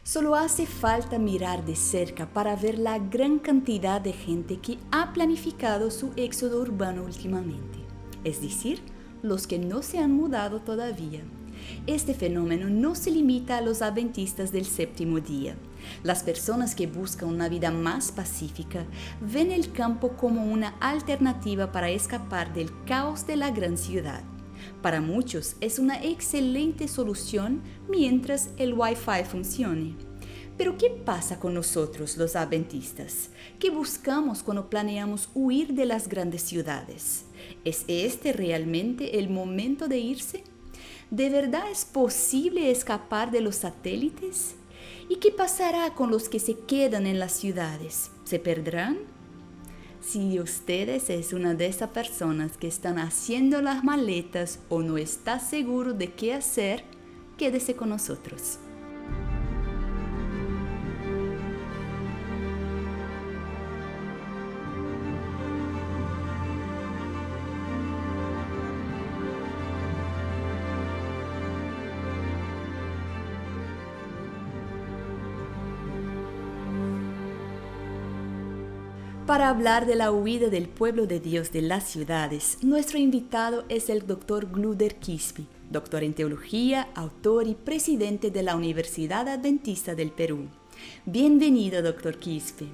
Solo hace falta mirar de cerca para ver la gran cantidad de gente que ha planificado su éxodo urbano últimamente, es decir, los que no se han mudado todavía. Este fenómeno no se limita a los adventistas del séptimo día. Las personas que buscan una vida más pacífica ven el campo como una alternativa para escapar del caos de la gran ciudad. Para muchos es una excelente solución mientras el Wi-Fi funcione. Pero ¿qué pasa con nosotros los adventistas? ¿Qué buscamos cuando planeamos huir de las grandes ciudades? ¿Es este realmente el momento de irse? ¿De verdad es posible escapar de los satélites? ¿Y qué pasará con los que se quedan en las ciudades? ¿Se perderán? Si ustedes es una de esas personas que están haciendo las maletas o no está seguro de qué hacer, quédese con nosotros. Para hablar de la huida del pueblo de Dios de las ciudades, nuestro invitado es el Dr. Gluder Quispe, doctor en teología, autor y presidente de la Universidad Adventista del Perú. Bienvenido, Dr. Quispe.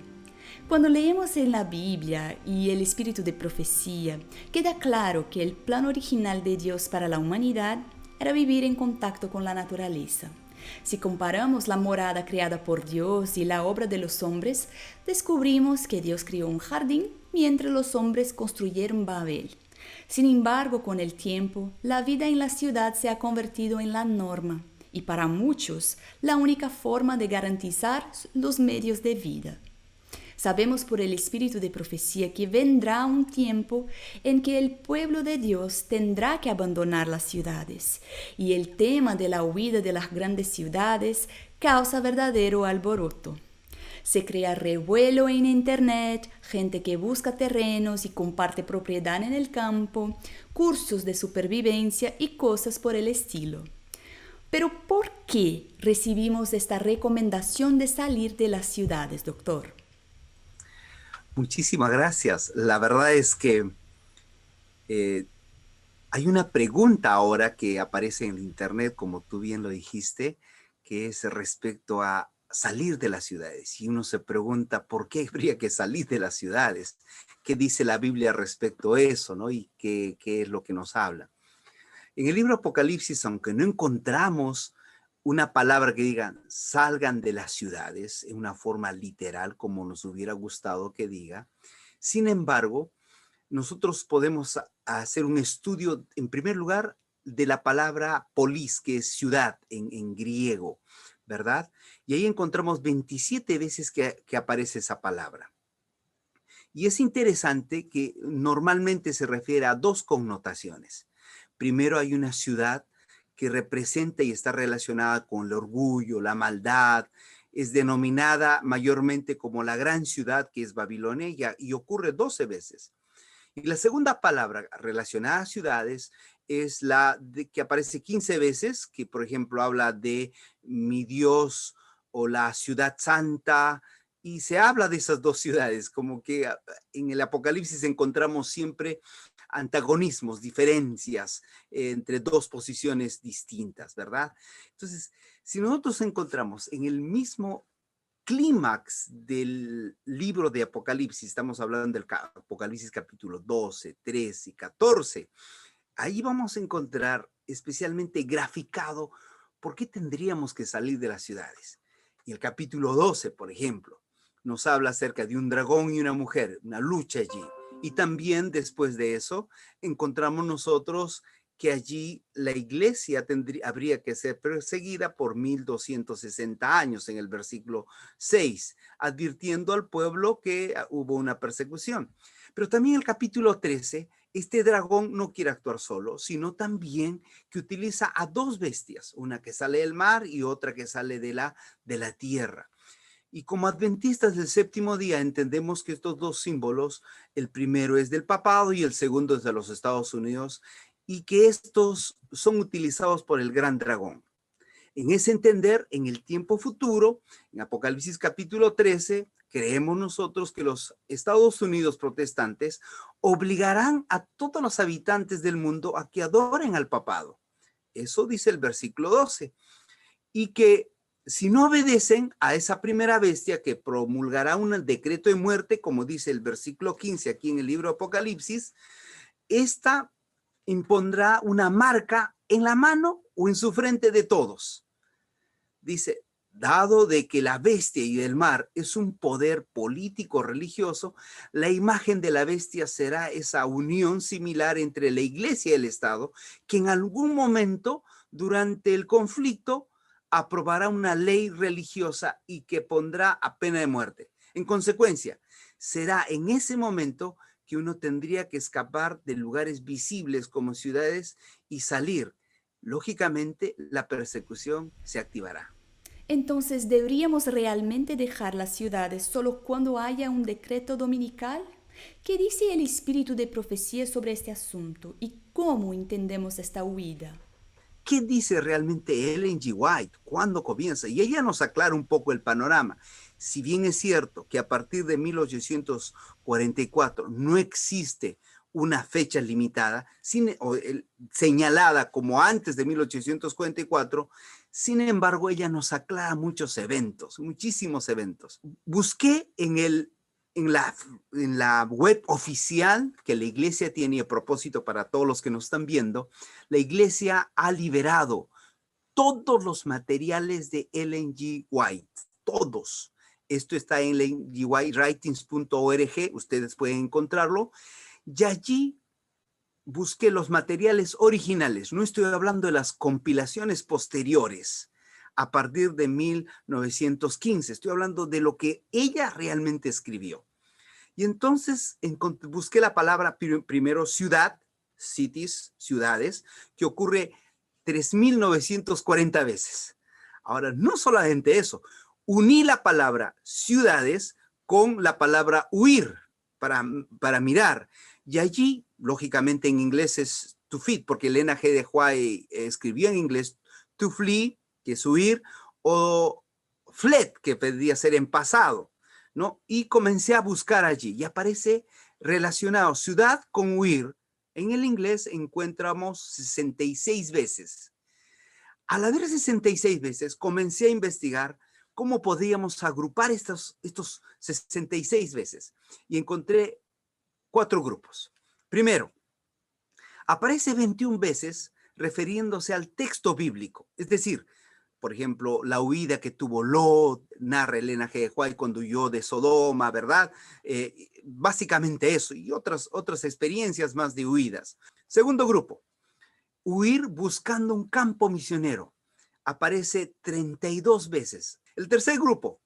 Cuando leemos en la Biblia y el espíritu de profecía, queda claro que el plan original de Dios para la humanidad era vivir en contacto con la naturaleza. Si comparamos la morada creada por Dios y la obra de los hombres, descubrimos que Dios creó un jardín mientras los hombres construyeron Babel. Sin embargo, con el tiempo, la vida en la ciudad se ha convertido en la norma y para muchos la única forma de garantizar los medios de vida. Sabemos por el espíritu de profecía que vendrá un tiempo en que el pueblo de Dios tendrá que abandonar las ciudades, y el tema de la huida de las grandes ciudades causa verdadero alboroto. Se crea revuelo en Internet, gente que busca terrenos y comparte propiedad en el campo, cursos de supervivencia y cosas por el estilo. Pero ¿por qué recibimos esta recomendación de salir de las ciudades, doctor? Muchísimas gracias. La verdad es que eh, hay una pregunta ahora que aparece en el internet, como tú bien lo dijiste, que es respecto a salir de las ciudades. Y uno se pregunta, ¿por qué habría que salir de las ciudades? ¿Qué dice la Biblia respecto a eso, no? ¿Y qué es lo que nos habla? En el libro Apocalipsis, aunque no encontramos una palabra que diga salgan de las ciudades en una forma literal como nos hubiera gustado que diga, sin embargo, nosotros podemos hacer un estudio, en primer lugar, de la palabra polis, que es ciudad en griego, ¿verdad? Y ahí encontramos 27 veces que aparece esa palabra. Y es interesante que normalmente se refiere a dos connotaciones. Primero, hay una ciudad que representa y está relacionada con el orgullo, la maldad, es denominada mayormente como la gran ciudad que es Babilonia y ocurre 12 veces. Y la segunda palabra relacionada a ciudades es que aparece 15 veces, que por ejemplo habla de mi Dios o la ciudad santa, y se habla de esas dos ciudades, como que en el Apocalipsis encontramos siempre antagonismos, diferencias entre dos posiciones distintas, ¿verdad? Entonces, si nosotros encontramos en el mismo clímax del libro de Apocalipsis, estamos hablando del Apocalipsis capítulo 12, 13 y 14, ahí vamos a encontrar especialmente graficado por qué tendríamos que salir de las ciudades. Y el capítulo 12, por ejemplo, nos habla acerca de un dragón y una mujer, una lucha allí. Y también después de eso encontramos nosotros que allí la iglesia habría que ser perseguida por 1260 años en el versículo 6, advirtiendo al pueblo que hubo una persecución. Pero también el capítulo 13, este dragón no quiere actuar solo, sino también que utiliza a dos bestias, una que sale del mar y otra que sale de la tierra. Y como adventistas del séptimo día entendemos que estos dos símbolos, el primero es del papado y el segundo es de los Estados Unidos, y que estos son utilizados por el gran dragón. En ese entender, en el tiempo futuro, en Apocalipsis capítulo 13, creemos nosotros que los Estados Unidos protestantes obligarán a todos los habitantes del mundo a que adoren al papado. Eso dice el versículo 12. Y que si no obedecen a esa primera bestia que promulgará un decreto de muerte, como dice el versículo 15 aquí en el libro de Apocalipsis, esta impondrá una marca en la mano o en su frente de todos. Dice, dado de que la bestia y el mar es un poder político religioso, la imagen de la bestia será esa unión similar entre la iglesia y el Estado, que en algún momento durante el conflicto aprobará una ley religiosa y que pondrá a pena de muerte. En consecuencia, será en ese momento que uno tendría que escapar de lugares visibles como ciudades y salir. Lógicamente, la persecución se activará. Entonces, ¿deberíamos realmente dejar las ciudades solo cuando haya un decreto dominical? ¿Qué dice el espíritu de profecía sobre este asunto y cómo entendemos esta huida? ¿Qué dice realmente Ellen G. White? ¿Cuándo comienza? Y ella nos aclara un poco el panorama. Si bien es cierto que a partir de 1844 no existe una fecha limitada, señalada como antes de 1844, sin embargo, ella nos aclara muchos eventos, muchísimos eventos. Busqué en la web oficial que la iglesia tiene a propósito para todos los que nos están viendo. La iglesia ha liberado todos los materiales de Ellen G. White, todos. Esto está en ellengwritings.org, ustedes pueden encontrarlo. Y allí busqué los materiales originales. No estoy hablando de las compilaciones posteriores a partir de 1915. Estoy hablando de lo que ella realmente escribió. Y entonces busqué la palabra primero ciudad, cities, ciudades, que ocurre 3.940 veces. Ahora, no solamente eso, uní la palabra ciudades con la palabra huir para mirar. Y allí, lógicamente en inglés es to flee, porque Elena G. de White escribió en inglés to flee, que es huir, o fled, que podría ser en pasado, ¿no? Y comencé a buscar allí y aparece relacionado ciudad con huir. En el inglés encontramos 66 veces. Al haber 66 veces, comencé a investigar cómo podíamos agrupar estos 66 veces y encontré 4 grupos. Primero, aparece 21 veces refiriéndose al texto bíblico, es decir, por ejemplo, la huida que tuvo Lot, narra Elena G. White cuando huyó de Sodoma, ¿verdad? Básicamente eso y otras experiencias más de huidas. Segundo grupo, huir buscando un campo misionero. Aparece 32 veces. El tercer grupo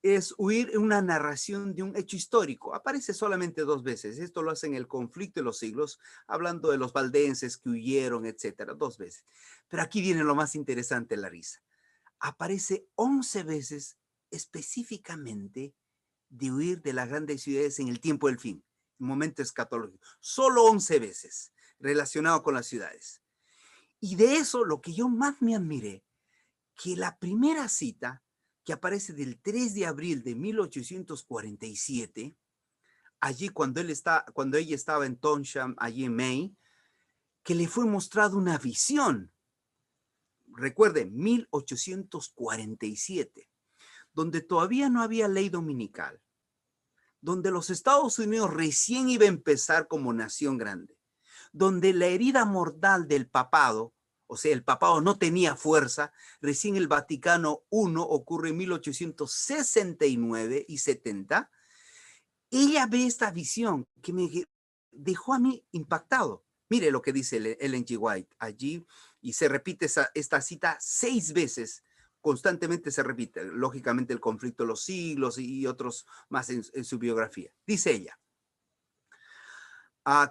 es huir en una narración de un hecho histórico. Aparece solamente 2 veces. Esto lo hace en el conflicto de los siglos, hablando de los valdenses que huyeron, etcétera, 2 veces. Pero aquí viene lo más interesante, Larisa. Aparece 11 veces específicamente de huir de las grandes ciudades en el tiempo del fin, en momento escatológico. Solo 11 veces relacionado con las ciudades. Y de eso lo que yo más me admiré, que la primera cita que aparece del 3 de abril de 1847, allí cuando ella estaba en Tonsham, allí en Maine, que le fue mostrado una visión. Recuerden, 1847, donde todavía no había ley dominical, donde los Estados Unidos recién iba a empezar como nación grande, donde la herida mortal del papado, o sea, el papado no tenía fuerza, recién el Vaticano I ocurre en 1869 y 70, ella ve esta visión que me dejó a mí impactado. Mire lo que dice Ellen G. White allí, y se repite esta cita 6 veces, constantemente se repite, lógicamente el conflicto de los siglos y otros más en su biografía. Dice ella,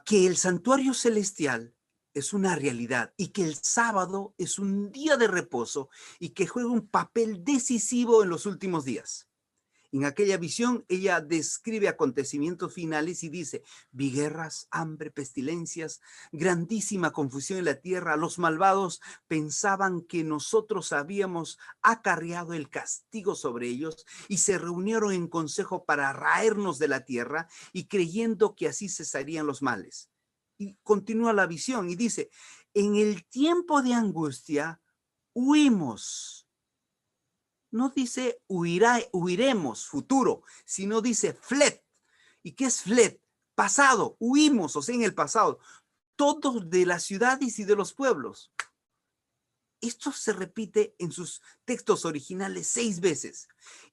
que el santuario celestial es una realidad y que el sábado es un día de reposo y que juega un papel decisivo en los últimos días. En aquella visión, ella describe acontecimientos finales y dice, vi guerras, hambre, pestilencias, grandísima confusión en la tierra. Los malvados pensaban que nosotros habíamos acarreado el castigo sobre ellos y se reunieron en consejo para raernos de la tierra y creyendo que así cesarían los males. Y continúa la visión y dice, en el tiempo de angustia, huimos. No dice huiremos, futuro, sino dice fled. ¿Y qué es fled? Pasado, huimos, o sea, en el pasado. Todos de las ciudades y de los pueblos. Esto se repite en sus textos originales 6 veces.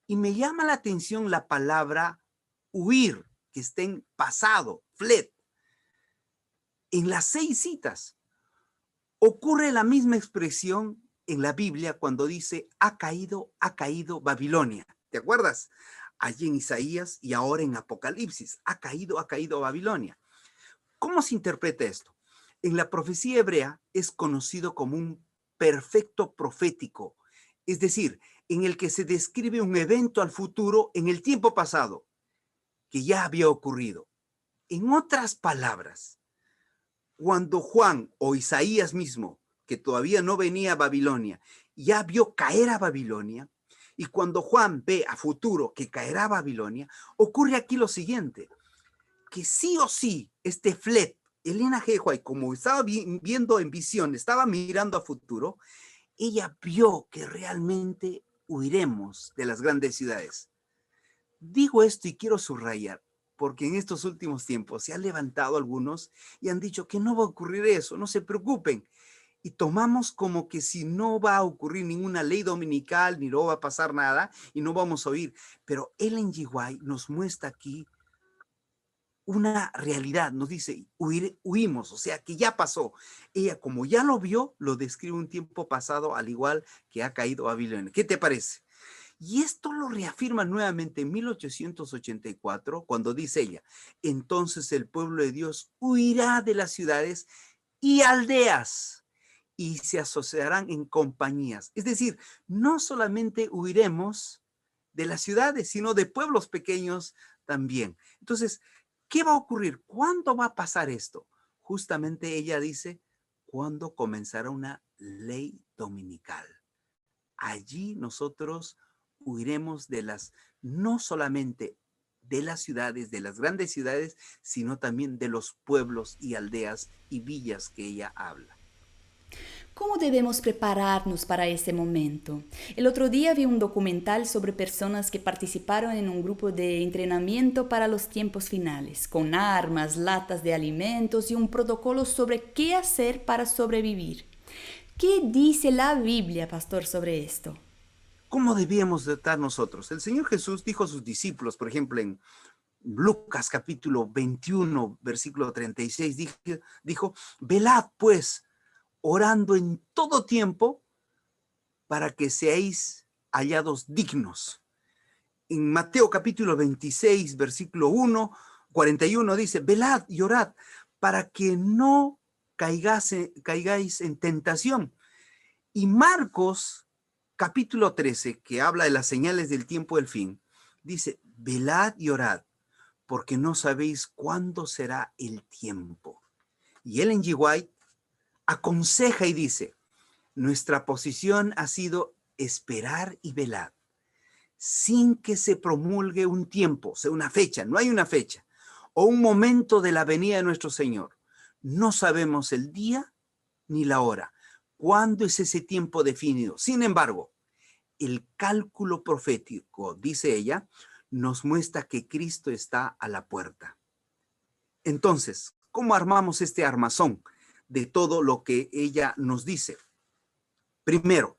Y me llama la atención la palabra huir, que está en pasado, fled. En las 6 citas ocurre la misma expresión en la Biblia cuando dice ha caído Babilonia. ¿Te acuerdas? Allí en Isaías y ahora en Apocalipsis. Ha caído Babilonia. ¿Cómo se interpreta esto? En la profecía hebrea es conocido como un perfecto profético, es decir, en el que se describe un evento al futuro en el tiempo pasado, que ya había ocurrido. En otras palabras, cuando Juan o Isaías mismo, que todavía no venía a Babilonia, ya vio caer a Babilonia, y cuando Juan ve a futuro que caerá a Babilonia, ocurre aquí lo siguiente, que sí o sí, este fled, Elena G. White, como estaba viendo en visión, estaba mirando a futuro, ella vio que realmente huiremos de las grandes ciudades. Digo esto y quiero subrayar, porque en estos últimos tiempos se han levantado algunos y han dicho que no va a ocurrir eso, no se preocupen. Y tomamos como que si no va a ocurrir ninguna ley dominical, ni no va a pasar nada y no vamos a oír. Pero Ellen G. White nos muestra aquí una realidad, nos dice, huimos, o sea, que ya pasó. Ella, como ya lo vio, lo describe un tiempo pasado, al igual que ha caído Babilonia. ¿Qué te parece? Y esto lo reafirma nuevamente en 1884, cuando dice ella, entonces el pueblo de Dios huirá de las ciudades y aldeas y se asociarán en compañías. Es decir, no solamente huiremos de las ciudades, sino de pueblos pequeños también. Entonces, ¿qué va a ocurrir? ¿Cuándo va a pasar esto? Justamente ella dice, ¿cuándo comenzará una ley dominical? Allí nosotros huiremos de no solamente de las ciudades, de las grandes ciudades, sino también de los pueblos y aldeas y villas que ella habla. ¿Cómo debemos prepararnos para ese momento? El otro día vi un documental sobre personas que participaron en un grupo de entrenamiento para los tiempos finales, con armas, latas de alimentos y un protocolo sobre qué hacer para sobrevivir. ¿Qué dice la Biblia, pastor, sobre esto? ¿Cómo debíamos estar nosotros? El Señor Jesús dijo a sus discípulos, por ejemplo, en Lucas capítulo 21, versículo 36, dijo, velad pues, orando en todo tiempo para que seáis hallados dignos. En Mateo capítulo 26, versículo 41 dice, velad y orad para que no caigáis en tentación. Y Marcos capítulo 13, que habla de las señales del tiempo del fin, dice, velad y orad porque no sabéis cuándo será el tiempo. Y Ellen G. White aconseja y dice, nuestra posición ha sido esperar y velar, sin que se promulgue un tiempo, o sea, una fecha, no hay una fecha, o un momento de la venida de nuestro Señor. No sabemos el día ni la hora. ¿Cuándo es ese tiempo definido? Sin embargo, el cálculo profético, dice ella, nos muestra que Cristo está a la puerta. Entonces, ¿cómo armamos este armazón de todo lo que ella nos dice? Primero,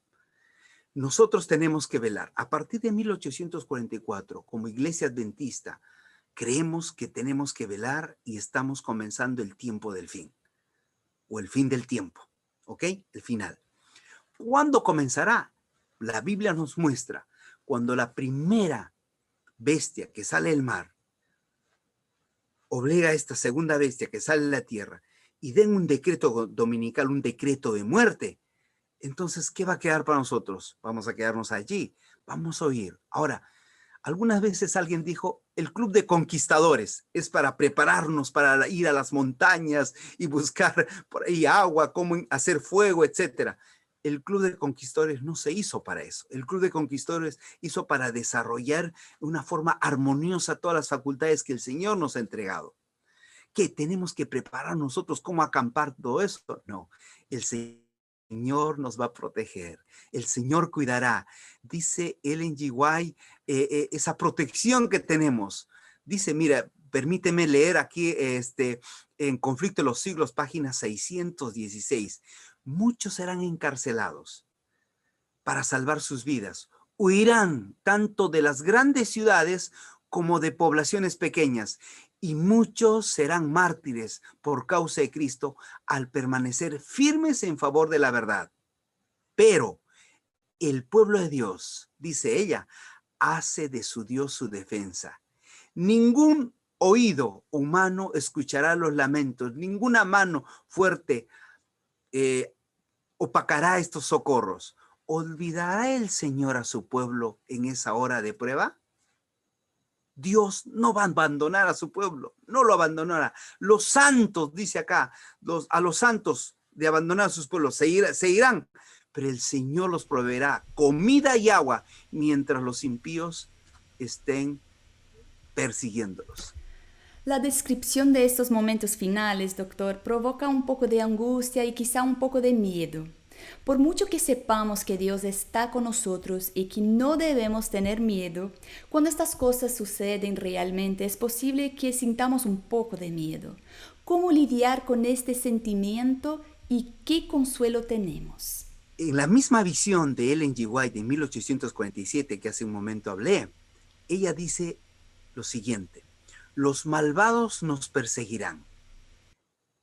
nosotros tenemos que velar. A partir de 1844, como iglesia adventista, creemos que tenemos que velar y estamos comenzando el tiempo del fin, o el fin del tiempo, ¿ok? El final. ¿Cuándo comenzará? La Biblia nos muestra cuando la primera bestia que sale del mar obliga a esta segunda bestia que sale de la tierra y den un decreto dominical, un decreto de muerte. Entonces, ¿qué va a quedar para nosotros? Vamos a quedarnos allí, vamos a oír. Ahora, Algunas veces alguien dijo, el club de conquistadores es para prepararnos para ir a las montañas y buscar por ahí agua, cómo hacer fuego, etcétera. El club de conquistadores no se hizo para eso. El club de conquistadores hizo para desarrollar de una forma armoniosa todas las facultades que el Señor nos ha entregado. ¿Qué tenemos que preparar nosotros? ¿Cómo acampar todo esto? No, el Señor nos va a proteger, el Señor cuidará. Dice Ellen G. White, esa protección que tenemos. Dice, mira, permíteme leer aquí en Conflicto de los Siglos, página 616. Muchos serán encarcelados para salvar sus vidas. Huirán tanto de las grandes ciudades como de poblaciones pequeñas, y muchos serán mártires por causa de Cristo al permanecer firmes en favor de la verdad. Pero el pueblo de Dios, dice ella, hace de su Dios su defensa. Ningún oído humano escuchará los lamentos, ninguna mano fuerte opacará estos socorros. ¿Olvidará el Señor a su pueblo en esa hora de prueba? Dios no va a abandonar a su pueblo, no lo abandonará. Los santos, dice acá, a los santos de abandonar a sus pueblos se irán, pero el Señor los proveerá comida y agua mientras los impíos estén persiguiéndolos. La descripción de estos momentos finales, doctor, provoca un poco de angustia y quizá un poco de miedo. Por mucho que sepamos que Dios está con nosotros y que no debemos tener miedo, cuando estas cosas suceden realmente es posible que sintamos un poco de miedo. ¿Cómo lidiar con este sentimiento y qué consuelo tenemos? En la misma visión de Ellen G. White en 1847, que hace un momento hablé, ella dice lo siguiente: los malvados nos perseguirán,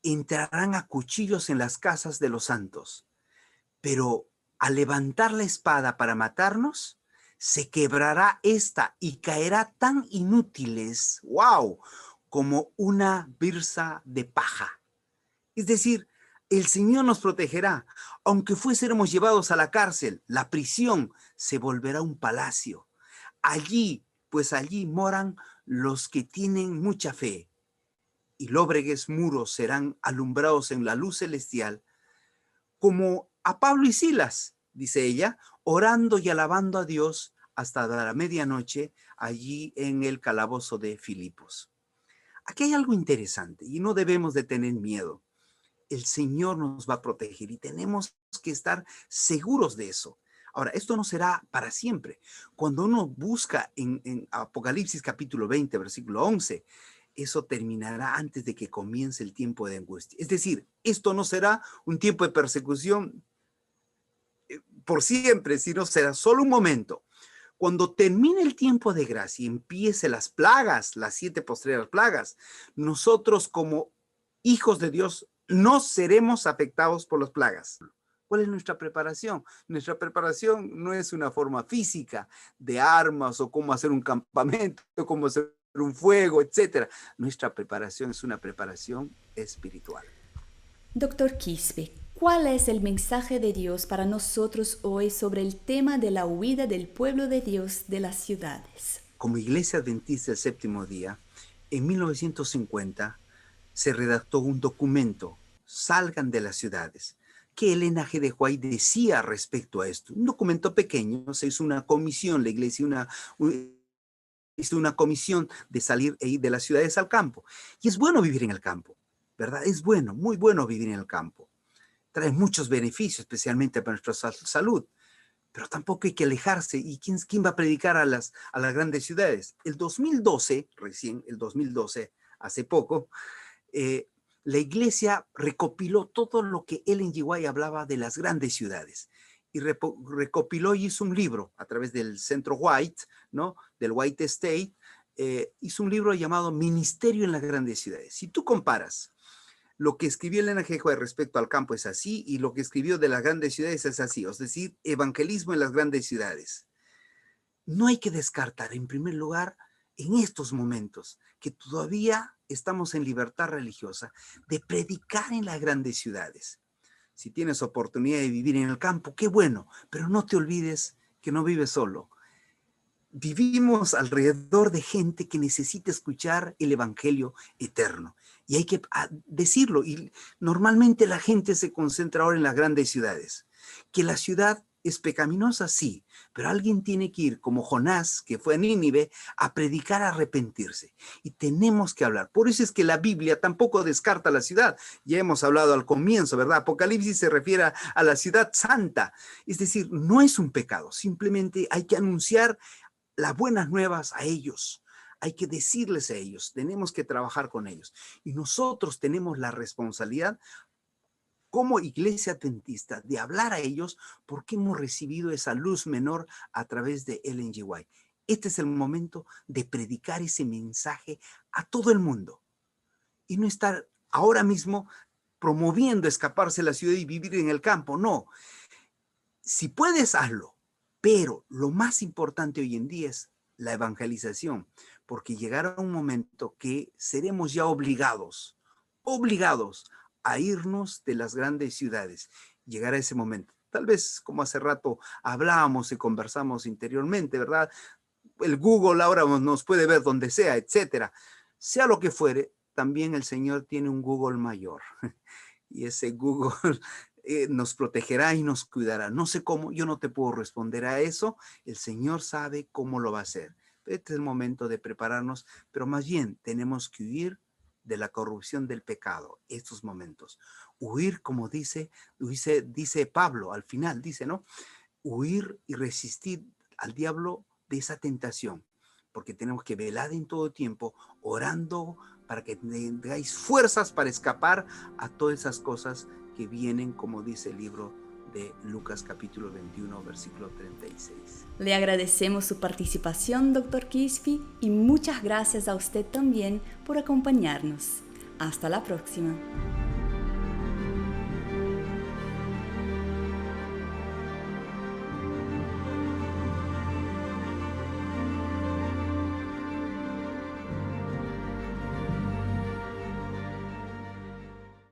entrarán a cuchillos en las casas de los santos, pero al levantar la espada para matarnos, se quebrará esta y caerá tan inútiles, wow, como una birsa de paja. Es decir, el Señor nos protegerá. Aunque fuésemos llevados a la cárcel, la prisión se volverá un palacio. Allí, pues allí moran los que tienen mucha fe, y lóbregues muros serán alumbrados en la luz celestial, como a Pablo y Silas, dice ella, orando y alabando a Dios hasta la medianoche allí en el calabozo de Filipos. Aquí hay algo interesante y no debemos de tener miedo. El Señor nos va a proteger y tenemos que estar seguros de eso. Ahora, esto no será para siempre. Cuando uno busca en Apocalipsis capítulo 20, versículo 11, eso terminará antes de que comience el tiempo de angustia. Es decir, esto no será un tiempo de persecución por siempre, sino será solo un momento. Cuando termine el tiempo de gracia y empiece las plagas, las 7 postreras plagas, nosotros como hijos de Dios no seremos afectados por las plagas. ¿Cuál es nuestra preparación? Nuestra preparación no es una forma física de armas o cómo hacer un campamento, cómo hacer un fuego, etcétera. Nuestra preparación es una preparación espiritual. Doctor Quispe, ¿cuál es el mensaje de Dios para nosotros hoy sobre el tema de la huida del pueblo de Dios de las ciudades? Como Iglesia Adventista del Séptimo Día, en 1950 se redactó un documento, Salgan de las ciudades, que Elena G. de White decía respecto a esto. Un documento pequeño, se hizo una comisión, la Iglesia hizo una comisión de salir e ir de las ciudades al campo. Y es bueno vivir en el campo, ¿verdad? Es bueno, muy bueno vivir en el campo. Trae muchos beneficios, especialmente para nuestra salud. Pero tampoco hay que alejarse. ¿Y quién va a predicar a las grandes ciudades? El 2012, recién, el 2012, hace poco, la iglesia recopiló todo lo que Ellen G. White hablaba de las grandes ciudades. Y recopiló y hizo un libro a través del Centro White, ¿no? Del White State. Hizo un libro llamado Ministerio en las grandes ciudades. Si tú comparas lo que escribió Elena G. White respecto al campo es así, y lo que escribió de las grandes ciudades es así, es decir, evangelismo en las grandes ciudades. No hay que descartar, en primer lugar, en estos momentos, que todavía estamos en libertad religiosa, de predicar en las grandes ciudades. Si tienes oportunidad de vivir en el campo, qué bueno, pero no te olvides que no vives solo. vivimos alrededor de gente que necesita escuchar el evangelio eterno. Y hay que decirlo. Y normalmente la gente se concentra ahora en las grandes ciudades. Que la ciudad es pecaminosa, sí, pero alguien tiene que ir, como Jonás, que fue a Nínive, a predicar, a arrepentirse. Y tenemos que hablar. Por eso es que la Biblia tampoco descarta la ciudad. Ya hemos hablado al comienzo, ¿verdad? Apocalipsis se refiere a la ciudad santa. Es decir, no es un pecado, simplemente hay que anunciar las buenas nuevas a ellos. Hay que decirles a ellos, tenemos que trabajar con ellos. Y nosotros tenemos la responsabilidad como iglesia adventista de hablar a ellos porque hemos recibido esa luz menor a través de Ellen G. White. Este es el momento de predicar ese mensaje a todo el mundo y no estar ahora mismo promoviendo escaparse de la ciudad y vivir en el campo. No, si puedes, hazlo, pero lo más importante hoy en día es la evangelización, porque llegará un momento que seremos ya obligados a irnos de las grandes ciudades. Llegará ese momento. Tal vez, como hace rato hablábamos y conversamos interiormente, ¿verdad? El Google ahora nos puede ver donde sea, etcétera. Sea lo que fuere, también el Señor tiene un Google mayor. Y ese Google nos protegerá y nos cuidará. No sé cómo, yo no te puedo responder a eso. El Señor sabe cómo lo va a hacer. Este es el momento de prepararnos, pero más bien tenemos que huir de la corrupción del pecado, estos momentos. Huir, como dice Pablo, al final dice, ¿no? Huir y resistir al diablo de esa tentación, porque tenemos que velar en todo tiempo, orando para que tengáis fuerzas para escapar a todas esas cosas que vienen, como dice el libro de Lucas capítulo 21, versículo 36. Le agradecemos su participación, Dr. Quispe, y muchas gracias a usted también por acompañarnos. Hasta la próxima.